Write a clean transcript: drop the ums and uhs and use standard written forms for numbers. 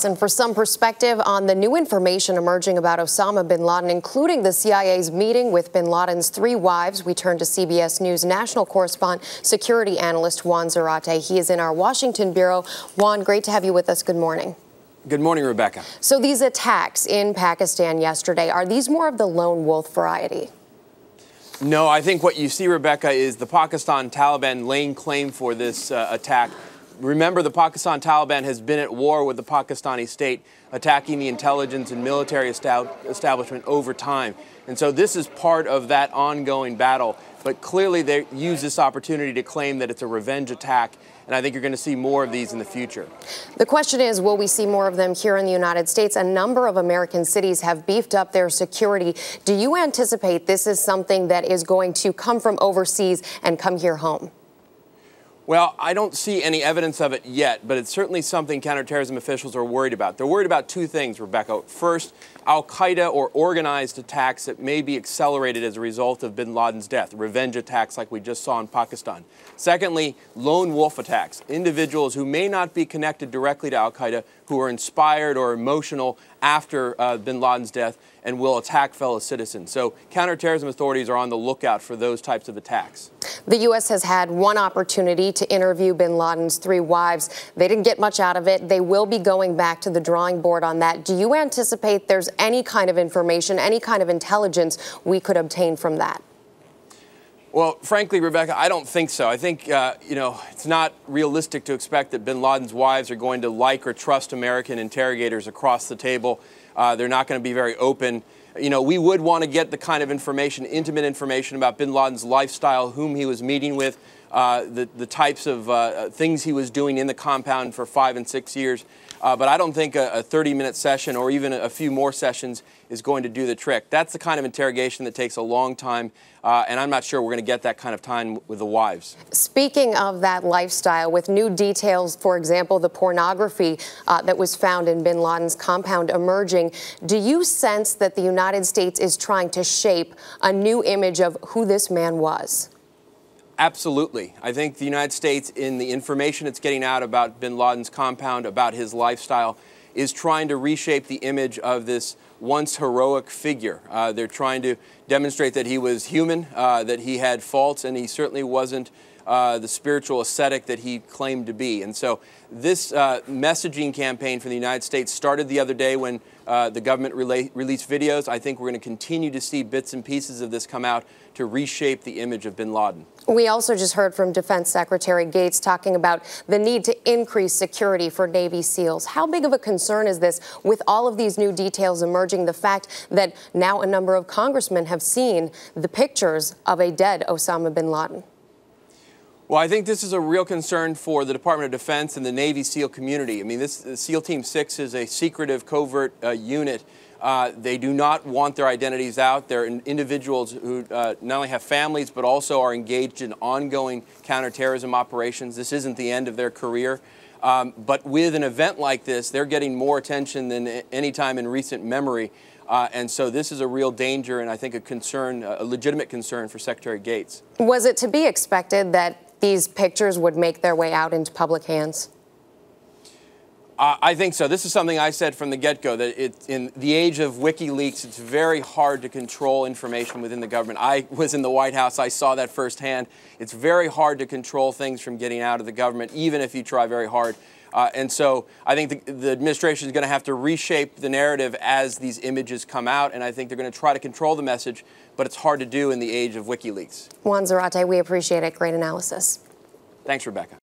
And for some perspective on the new information emerging about Osama bin Laden, including the CIA's meeting with bin Laden's 3 wives, we turn to CBS News national correspondent, security analyst Juan Zarate. He is in our Washington bureau. Juan, great to have you with us. Good morning. Good morning, Rebecca. So these attacks in Pakistan yesterday, are these more of the lone wolf variety? No, I think what you see, Rebecca, is the Pakistan Taliban laying claim for this attack. Remember, the Pakistan Taliban has been at war with the Pakistani state, attacking the intelligence and military establishment over time. And so this is part of that ongoing battle. But clearly they use this opportunity to claim that it's a revenge attack. And I think you're going to see more of these in the future. The question is, will we see more of them here in the United States? A number of American cities have beefed up their security. Do you anticipate this is something that is going to come from overseas and come here home? Well, I don't see any evidence of it yet, but it's certainly something counterterrorism officials are worried about. They're worried about 2 things, Rebecca. First, al-Qaeda or organized attacks that may be accelerated as a result of bin Laden's death, revenge attacks like we just saw in Pakistan. Secondly, lone wolf attacks, individuals who may not be connected directly to al-Qaeda, who are inspired or emotional after bin Laden's death and will attack fellow citizens. So counterterrorism authorities are on the lookout for those types of attacks. The U.S. has had one opportunity to interview bin Laden's 3 wives. They didn't get much out of it. They will be going back to the drawing board on that. Do you anticipate there's any kind of information, any kind of intelligence we could obtain from that? Well, frankly, Rebecca, I don't think so. I think, it's not realistic to expect that bin Laden's wives are going to like or trust American interrogators across the table. They're not going to be very open. We would want to get the kind of information, intimate information about bin Laden's lifestyle, whom he was meeting with, the types of things he was doing in the compound for 5 and 6 years. But I don't think a 30-minute session or even a few more sessions is going to do the trick. That's the kind of interrogation that takes a long time, and I'm not sure we're going to get that kind of time with the wives. Speaking of that lifestyle, with new details, for example, the pornography that was found in bin Laden's compound emerging, do you sense that the United States is trying to shape a new image of who this man was? Absolutely. I think the United States, in the information it's getting out about bin Laden's compound, about his lifestyle, is trying to reshape the image of this once heroic figure. They're trying to demonstrate that he was human, that he had faults, and he certainly wasn't the spiritual ascetic that he claimed to be. And so this messaging campaign for the United States started the other day when the government released videos. I think we're going to continue to see bits and pieces of this come out to reshape the image of bin Laden. We also just heard from Defense Secretary Gates talking about the need to increase security for Navy SEALs. How big of a concern is this with all of these new details emerging, the fact that now a number of congressmen have seen the pictures of a dead Osama bin Laden? Well, I think this is a real concern for the Department of Defense and the Navy SEAL community. I mean, SEAL Team 6 is a secretive, covert unit. They do not want their identities out. They're individuals who not only have families, but also are engaged in ongoing counterterrorism operations. This isn't the end of their career. But with an event like this, they're getting more attention than any time in recent memory. And so this is a real danger and I think a concern, a legitimate concern for Secretary Gates. Was it to be expected that these pictures would make their way out into public hands? I think so. This is something I said from the get-go, that in the age of WikiLeaks, it's very hard to control information within the government. I was in the White House. I saw that firsthand. It's very hard to control things from getting out of the government, even if you try very hard. And so I think the administration is going to have to reshape the narrative as these images come out, and I think they're going to try to control the message, but it's hard to do in the age of WikiLeaks. Juan Zarate, we appreciate it. Great analysis. Thanks, Rebecca.